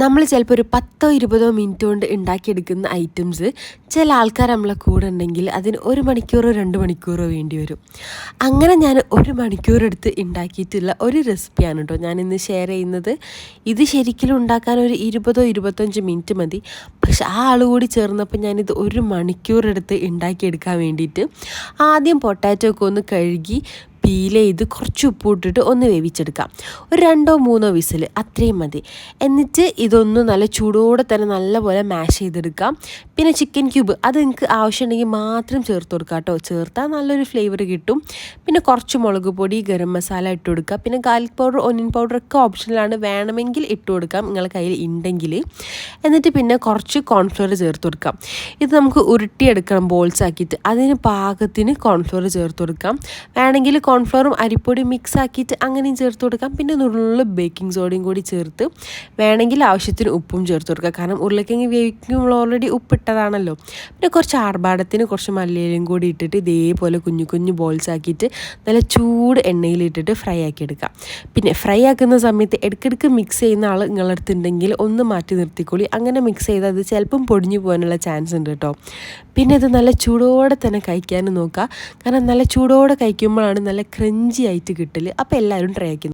നമ്മൾ ചിലപ്പോൾ ഒരു 10-20 മിനിറ്റ് കൊണ്ട് ഉണ്ടാക്കിയെടുക്കുന്ന ഐറ്റംസ് ചില ആൾക്കാർ നമ്മളെ കൂടെ ഉണ്ടെങ്കിൽ അതിന് 1 മണിക്കൂറോ 2 മണിക്കൂറോ വേണ്ടി വരും. അങ്ങനെ ഞാൻ 1 മണിക്കൂറെടുത്ത് ഉണ്ടാക്കിയിട്ടുള്ള ഒരു റെസിപ്പിയാണ് കേട്ടോ ഞാനിന്ന് ഷെയർ ചെയ്യുന്നത്. ഇത് ശരിക്കും ഉണ്ടാക്കാൻ ഒരു 20-25 മിനിറ്റ് മതി. പക്ഷെ ആ ആൾ കൂടി ചേർന്നപ്പോൾ ഞാനിത് 1 മണിക്കൂറെടുത്ത് ഉണ്ടാക്കിയെടുക്കാൻ വേണ്ടിയിട്ട് ആദ്യം പൊട്ടാറ്റോ ഒക്കെ ഒന്ന് കഴുകി പീൽ ചെയ്ത് കുറച്ച് ഉപ്പ് ഇട്ടിട്ട് ഒന്ന് വേവിച്ചെടുക്കാം. ഒരു 2-3 വിസിൽ അത്രയും മതി. എന്നിട്ട് ഇതൊന്ന് നല്ല ചൂടോടെ തന്നെ നല്ലപോലെ മാഷ് ചെയ്തെടുക്കാം. പിന്നെ ചിക്കൻ ക്യൂബ് അത് നിങ്ങൾക്ക് ആവശ്യമുണ്ടെങ്കിൽ മാത്രം ചേർത്ത് കൊടുക്കുക കേട്ടോ. ചേർത്താൽ നല്ലൊരു ഫ്ലേവർ കിട്ടും. പിന്നെ കുറച്ച് മുളക് പൊടി, ഗരം മസാല ഇട്ട് കൊടുക്കുക. പിന്നെ ഗാർലിക് പൗഡർ, ഒനിയൻ പൗഡർ ഒക്കെ ഓപ്ഷനിലാണ്, വേണമെങ്കിൽ ഇട്ട് കൊടുക്കാം നിങ്ങളുടെ കയ്യിൽ ഉണ്ടെങ്കിൽ. എന്നിട്ട് പിന്നെ കുറച്ച് കോൺഫ്ലവർ ചേർത്ത് കൊടുക്കാം. ഇത് നമുക്ക് ഉരുട്ടിയെടുക്കണം ബോൾസ് ആക്കിയിട്ട്. അതിന് പാകത്തിന് കോൺഫ്ലവർ ചേർത്ത് കൊടുക്കാം. വേണമെങ്കിൽ കോൺഫ്ലവറും അരിപ്പൊടിയും മിക്സ് ആക്കിയിട്ട് അങ്ങനെയും ചേർത്ത് കൊടുക്കാം. പിന്നെ നുള്ളിൽ ബേക്കിംഗ് സോഡയും കൂടി ചേർത്ത് വേണമെങ്കിൽ ആവശ്യത്തിന് ഉപ്പും ചേർത്ത് കൊടുക്കുക. കാരണം ഉരുളക്കിഴങ്ങ് വേവിക്കുമ്പോൾ ഓൾറെഡി ഉപ്പിട്ടതാണല്ലോ. പിന്നെ കുറച്ച് ആർഭാടത്തിന് കുറച്ച് മല്ലിയിലയും കൂടി ഇട്ടിട്ട് ഇതേപോലെ കുഞ്ഞു കുഞ്ഞു ബോൾസ് ആക്കിയിട്ട് നല്ല ചൂട് എണ്ണയിലിട്ടിട്ട് ഫ്രൈ ആക്കി എടുക്കാം. പിന്നെ ഫ്രൈ ആക്കുന്ന സമയത്ത് ഇടയ്ക്കിടയ്ക്ക് മിക്സ് ചെയ്യുന്ന ആൾ നിങ്ങളുടെ അടുത്തുണ്ടെങ്കിൽ ഒന്ന് മാറ്റി നിർത്തിക്കോളി. അങ്ങനെ മിക്സ് ചെയ്താൽ അത് ചിലപ്പം പൊടിഞ്ഞു പോകാനുള്ള ചാൻസ് ഉണ്ട് കേട്ടോ. പിന്നെ ഇത് നല്ല ചൂടോടെ തന്നെ കഴിക്കാനും നോക്കുക. കാരണം നല്ല ചൂടോടെ കഴിക്കുമ്പോഴാണ് നല്ല ക്രഞ്ചി ആയിട്ട് കിട്ടൽ. അപ്പോൾ എല്ലാവരും ട്രൈ ആക്കി.